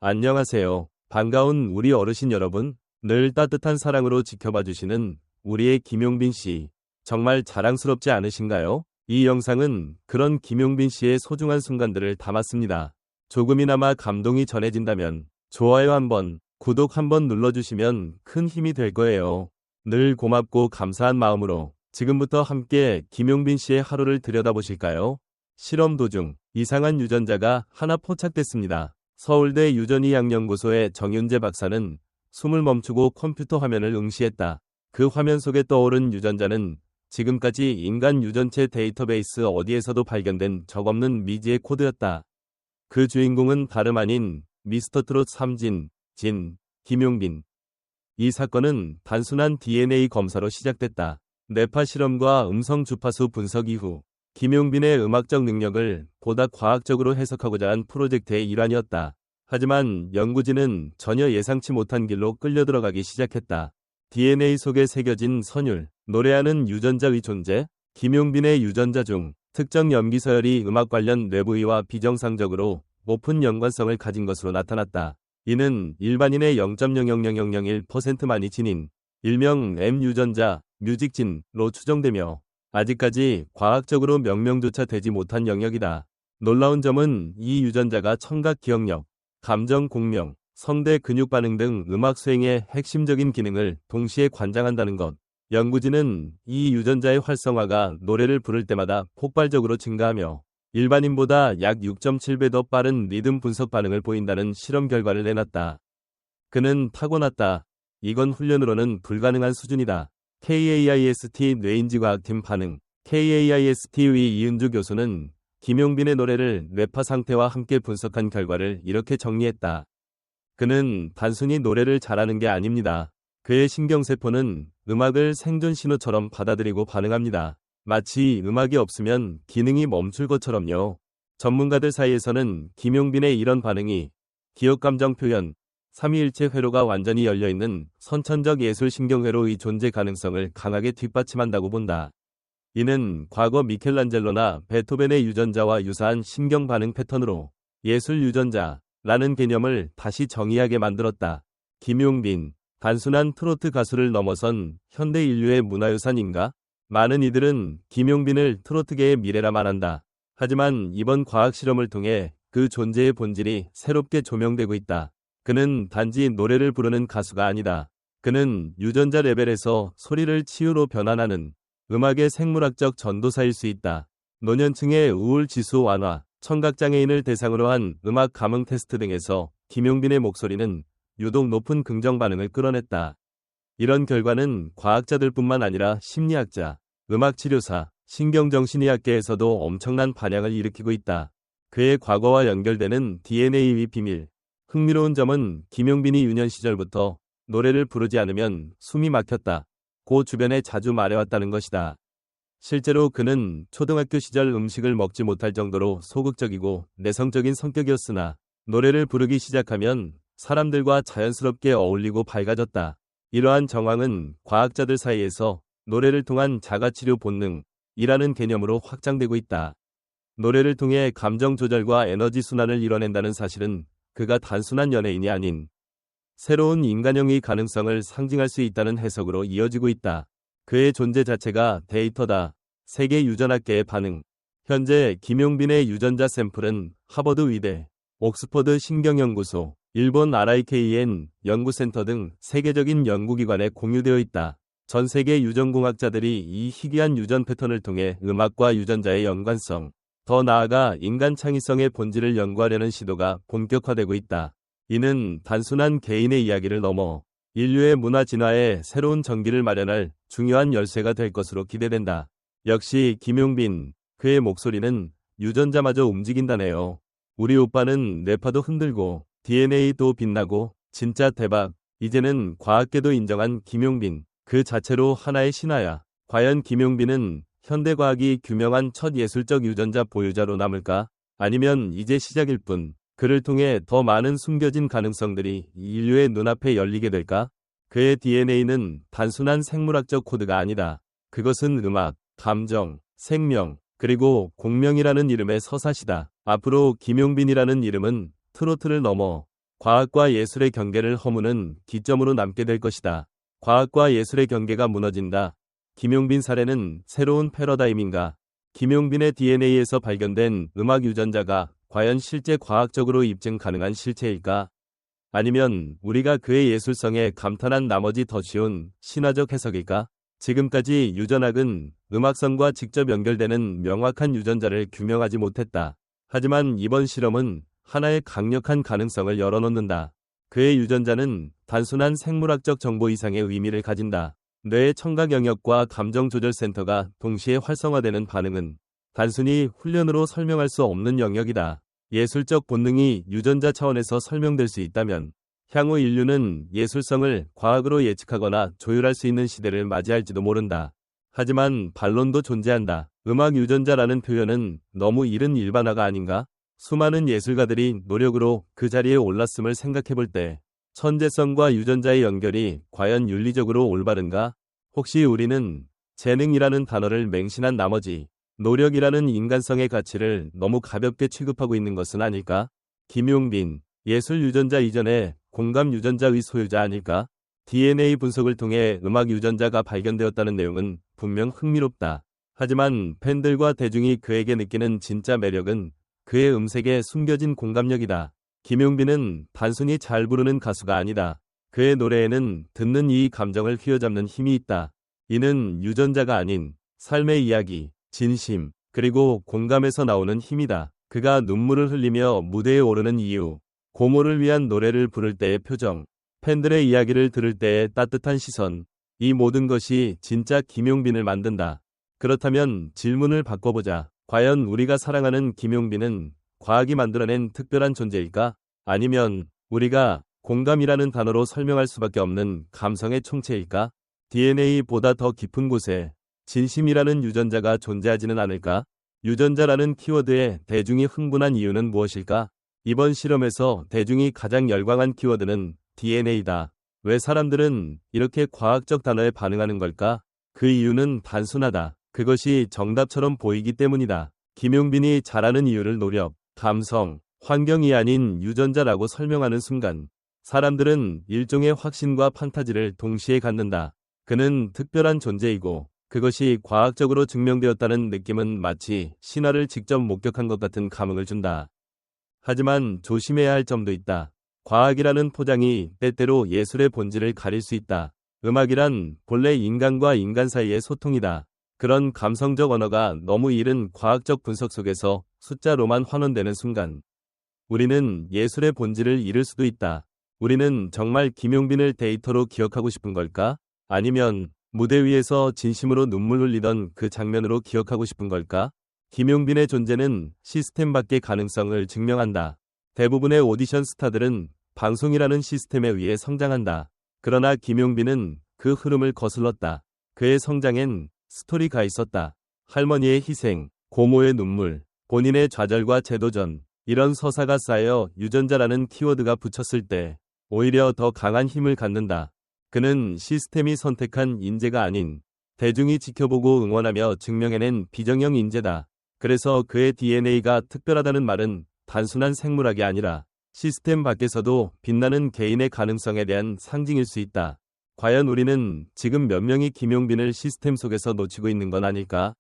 안녕하세요. 반가운 우리 어르신 여러분. 늘 따뜻한 사랑으로 지켜봐 주시는 우리의 김용빈 씨. 정말 자랑스럽지 않으신가요? 이 영상은 그런 김용빈 씨의 소중한 순간들을 담았습니다. 조금이나마 감동이 전해진다면 좋아요 한번, 구독 한번 눌러주시면 큰 힘이 될 거예요. 늘 고맙고 감사한 마음으로 지금부터 함께 김용빈 씨의 하루를 들여다보실까요? 실험 도중 이상한 유전자가 하나 포착됐습니다. 서울대 유전의학연구소의 정윤재 박사는 숨을 멈추고 컴퓨터 화면을 응시했다. 그 화면 속에 떠오른 유전자는 지금까지 인간 유전체 데이터베이스 어디에서도 발견된 적 없는 미지의 코드였다. 그 주인공은 다름 아닌 미스터 트롯 3진, 김용빈. 이 사건은 단순한 DNA 검사로 시작됐다. 뇌파 실험과 음성 주파수 분석 이후 김용빈의 음악적 능력을 보다 과학적으로 해석하고자 한 프로젝트의 일환이었다. 하지만 연구진은 전혀 예상치 못한 길로 끌려들어가기 시작했다. DNA 속에 새겨진 선율, 노래하는 유전자의 존재, 김용빈의 유전자 중 특정 염기서열이 음악 관련 뇌부위와 비정상적으로 높은 연관성을 가진 것으로 나타났다. 이는 일반인의 0.00001%만이 지닌 일명 M 유전자, 뮤직진로 추정되며 아직까지 과학적으로 명명조차 되지 못한 영역이다. 놀라운 점은 이 유전자가 청각 기억력, 감정 공명, 성대 근육 반응 등 음악 수행의 핵심적인 기능을 동시에 관장한다는 것. 연구진은 이 유전자의 활성화가 노래를 부를 때마다 폭발적으로 증가하며 일반인보다 약 6.7배 더 빠른 리듬 분석 반응을 보인다는 실험 결과를 내놨다. 그는 타고났다. 이건 훈련으로는 불가능한 수준이다. KAIST 뇌인지과학팀 반응. KAIST의 이은주 교수는 김용빈의 노래를 뇌파 상태와 함께 분석한 결과를 이렇게 정리했다. 그는 단순히 노래를 잘하는 게 아닙니다. 그의 신경세포는 음악을 생존 신호처럼 받아들이고 반응합니다. 마치 음악이 없으면 기능이 멈출 것처럼요. 전문가들 사이에서는 김용빈의 이런 반응이 기억감정 표현, 삼위일체 회로가 완전히 열려있는 선천적 예술 신경회로의 존재 가능성을 강하게 뒷받침한다고 본다. 이는 과거 미켈란젤로나 베토벤의 유전자와 유사한 신경 반응 패턴으로 예술 유전자라는 개념을 다시 정의하게 만들었다. 김용빈, 단순한 트로트 가수를 넘어선 현대 인류의 문화유산인가? 많은 이들은 김용빈을 트로트계의 미래라 말한다. 하지만 이번 과학 실험을 통해 그 존재의 본질이 새롭게 조명되고 있다. 그는 단지 노래를 부르는 가수가 아니다. 그는 유전자 레벨에서 소리를 치유로 변환하는 음악의 생물학적 전도사일 수 있다. 노년층의 우울 지수 완화, 청각장애인을 대상으로 한 음악 감흥 테스트 등에서 김용빈의 목소리는 유독 높은 긍정 반응을 끌어냈다. 이런 결과는 과학자들뿐만 아니라 심리학자, 음악치료사, 신경정신의학계에서도 엄청난 반향을 일으키고 있다. 그의 과거와 연결되는 DNA의 비밀. 흥미로운 점은 김용빈이 유년 시절부터 노래를 부르지 않으면 숨이 막혔다. 고 주변에 자주 말해왔다는 것이다. 실제로 그는 초등학교 시절 음식을 먹지 못할 정도로 소극적이고 내성적인 성격이었으나 노래를 부르기 시작하면 사람들과 자연스럽게 어울리고 밝아졌다. 이러한 정황은 과학자들 사이에서 노래를 통한 자가치료 본능이라는 개념으로 확장되고 있다. 노래를 통해 감정 조절과 에너지 순환을 이뤄낸다는 사실은 그가 단순한 연예인이 아닌 새로운 인간형의 가능성을 상징할 수 있다는 해석으로 이어지고 있다. 그의 존재 자체가 데이터다. 세계 유전학계의 반응. 현재 김용빈의 유전자 샘플은 하버드 의대, 옥스퍼드 신경연구소, 일본 RIKN 연구센터 등 세계적인 연구기관에 공유되어 있다. 전 세계 유전공학자들이 이 희귀한 유전 패턴을 통해 음악과 유전자의 연관성, 더 나아가 인간 창의성의 본질을 연구하려는 시도가 본격화되고 있다. 이는 단순한 개인의 이야기를 넘어 인류의 문화 진화에 새로운 전기를 마련할 중요한 열쇠가 될 것으로 기대된다. 역시 김용빈, 그의 목소리는 유전자마저 움직인다네요. 우리 오빠는 뇌파도 흔들고 DNA도 빛나고 진짜 대박. 이제는 과학계도 인정한 김용빈, 그 자체로 하나의 신화야. 과연 김용빈은 현대과학이 규명한 첫 예술적 유전자 보유자로 남을까? 아니면 이제 시작일 뿐 그를 통해 더 많은 숨겨진 가능성들이 인류의 눈앞에 열리게 될까? 그의 DNA는 단순한 생물학적 코드가 아니다. 그것은 음악, 감정, 생명, 그리고 공명이라는 이름의 서사시다. 앞으로 김용빈이라는 이름은 트로트를 넘어 과학과 예술의 경계를 허무는 기점으로 남게 될 것이다. 과학과 예술의 경계가 무너진다. 김용빈 사례는 새로운 패러다임인가? 김용빈의 DNA에서 발견된 음악 유전자가 과연 실제 과학적으로 입증 가능한 실체일까? 아니면 우리가 그의 예술성에 감탄한 나머지 더 쉬운 신화적 해석일까? 지금까지 유전학은 음악성과 직접 연결되는 명확한 유전자를 규명하지 못했다. 하지만 이번 실험은 하나의 강력한 가능성을 열어놓는다. 그의 유전자는 단순한 생물학적 정보 이상의 의미를 가진다. 뇌의 청각 영역과 감정 조절 센터가 동시에 활성화되는 반응은 단순히 훈련으로 설명할 수 없는 영역이다. 예술적 본능이 유전자 차원에서 설명될 수 있다면 향후 인류는 예술성을 과학으로 예측하거나 조율할 수 있는 시대를 맞이할지도 모른다. 하지만 반론도 존재한다. 음악 유전자라는 표현은 너무 이른 일반화가 아닌가? 수많은 예술가들이 노력으로 그 자리에 올랐음을 생각해볼 때 천재성과 유전자의 연결이 과연 윤리적으로 올바른가? 혹시 우리는 재능이라는 단어를 맹신한 나머지 노력이라는 인간성의 가치를 너무 가볍게 취급하고 있는 것은 아닐까? 김용빈, 예술 유전자 이전에 공감 유전자의 소유자 아닐까? DNA 분석을 통해 음악 유전자가 발견되었다는 내용은 분명 흥미롭다. 하지만 팬들과 대중이 그에게 느끼는 진짜 매력은 그의 음색에 숨겨진 공감력이다. 김용빈은 단순히 잘 부르는 가수가 아니다. 그의 노래에는 듣는 이 감정을 휘어잡는 힘이 있다. 이는 유전자가 아닌 삶의 이야기, 진심, 그리고 공감에서 나오는 힘이다. 그가 눈물을 흘리며 무대에 오르는 이유, 고모를 위한 노래를 부를 때의 표정, 팬들의 이야기를 들을 때의 따뜻한 시선, 이 모든 것이 진짜 김용빈을 만든다. 그렇다면 질문을 바꿔보자. 과연 우리가 사랑하는 김용빈은 과학이 만들어낸 특별한 존재일까? 아니면 우리가 공감이라는 단어로 설명할 수밖에 없는 감성의 총체일까? DNA보다 더 깊은 곳에 진심이라는 유전자가 존재하지는 않을까? 유전자라는 키워드에 대중이 흥분한 이유는 무엇일까? 이번 실험에서 대중이 가장 열광한 키워드는 DNA다. 왜 사람들은 이렇게 과학적 단어에 반응하는 걸까? 그 이유는 단순하다. 그것이 정답처럼 보이기 때문이다. 김용빈이 잘하는 이유를 노력, 감성, 환경이 아닌 유전자라고 설명하는 순간 사람들은 일종의 확신과 판타지를 동시에 갖는다. 그는 특별한 존재이고 그것이 과학적으로 증명되었다는 느낌은 마치 신화를 직접 목격한 것 같은 감흥을 준다. 하지만 조심해야 할 점도 있다. 과학이라는 포장이 때때로 예술의 본질을 가릴 수 있다. 음악이란 본래 인간과 인간 사이의 소통이다. 그런 감성적 언어가 너무 이른 과학적 분석 속에서 숫자로만 환원되는 순간 우리는 예술의 본질을 잃을 수도 있다. 우리는 정말 김용빈을 데이터로 기억하고 싶은 걸까? 아니면 무대 위에서 진심으로 눈물 흘리던 그 장면으로 기억하고 싶은 걸까? 김용빈의 존재는 시스템 밖의 가능성을 증명한다. 대부분의 오디션 스타들은 방송이라는 시스템에 의해 성장한다. 그러나 김용빈은 그 흐름을 거슬렀다. 그의 성장엔 스토리가 있었다. 할머니의 희생, 고모의 눈물, 본인의 좌절과 재도전, 이런 서사가 쌓여 유전자라는 키워드가 붙였을 때 오히려 더 강한 힘을 갖는다. 그는 시스템이 선택한 인재가 아닌 대중이 지켜보고 응원하며 증명해낸 비정형 인재다. 그래서 그의 DNA가 특별하다는 말은 단순한 생물학이 아니라 시스템 밖에서도 빛나는 개인의 가능성에 대한 상징일 수 있다. 과연 우리는 지금 몇 명이 김용빈을 시스템 속에서 놓치고 있는 건 아닐까?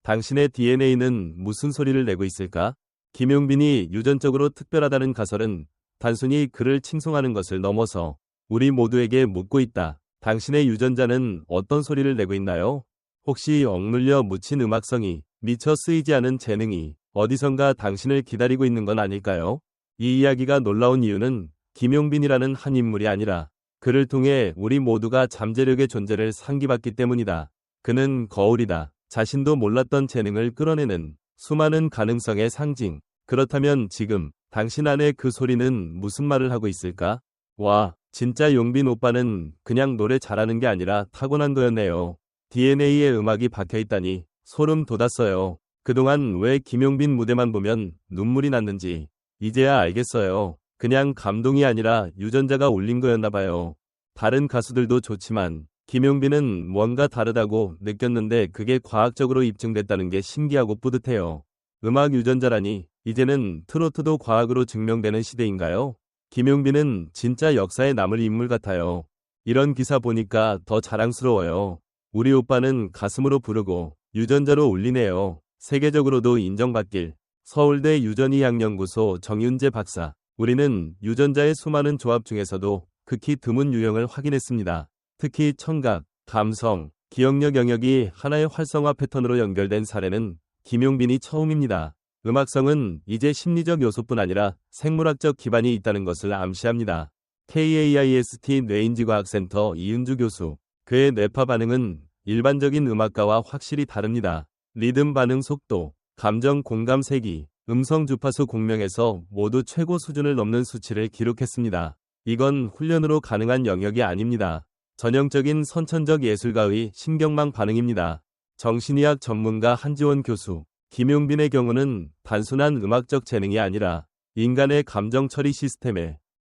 당신의 DNA는 무슨 소리를 내고 있을까? 김용빈이 유전적으로 특별하다는 가설은 단순히 그를 칭송하는 것을 넘어서 우리 모두에게 묻고 있다. 당신의 유전자는 어떤 소리를 내고 있나요? 혹시 억눌려 묻힌 음악성이, 미처 쓰이지 않은 재능이 어디선가 당신을 기다리고 있는 건 아닐까요? 이 이야기가 놀라운 이유는 김용빈이라는 한 인물이 아니라 그를 통해 우리 모두가 잠재력의 존재를 상기받기 때문이다. 그는 거울이다. 자신도 몰랐던 재능을 끌어내는 수많은 가능성의 상징. 그렇다면 지금 당신 안에 그 소리는 무슨 말을 하고 있을까? 와, 진짜 용빈 오빠는 그냥 노래 잘하는 게 아니라 타고난 거였네요. DNA에 음악이 박혀있다니 소름 돋았어요. 그동안 왜 김용빈 무대만 보면 눈물이 났는지 이제야 알겠어요. 그냥 감동이 아니라 유전자가 울린 거였나 봐요. 다른 가수들도 좋지만 김용빈은 뭔가 다르다고 느꼈는데 그게 과학적으로 입증됐다는 게 신기하고 뿌듯해요. 음악 유전자라니 이제는 트로트도 과학으로 증명되는 시대인가요? 김용빈은 진짜 역사에 남을 인물 같아요. 이런 기사 보니까 더 자랑스러워요. 우리 오빠는 가슴으로 부르고 유전자로 올리네요. 세계적으로도 인정받길. 서울대 유전의학연구소 정윤재 박사. 우리는 유전자의 수많은 조합 중에서도 극히 드문 유형을 확인했습니다. 특히 청각, 감성, 기억력 영역이 하나의 활성화 패턴으로 연결된 사례는 김용빈이 처음입니다. 음악성은 이제 심리적 요소뿐 아니라 생물학적 기반이 있다는 것을 암시합니다. KAIST 뇌인지과학센터 이은주 교수. 그의 뇌파 반응은 일반적인 음악가와 확실히 다릅니다. 리듬 반응 속도, 감정 공감 세기, 음성 주파수 공명에서 모두 최고 수준을 넘는 수치를 기록했습니다. 이건 훈련으로 가능한 영역이 아닙니다. 전형적인 선천적 예술가의 신경망 반응입니다. 정신의학 전문가 한지원 교수. 김용빈의 경우는 단순한 음악적 재능이 아니라 인간의 감정 처리 시스템에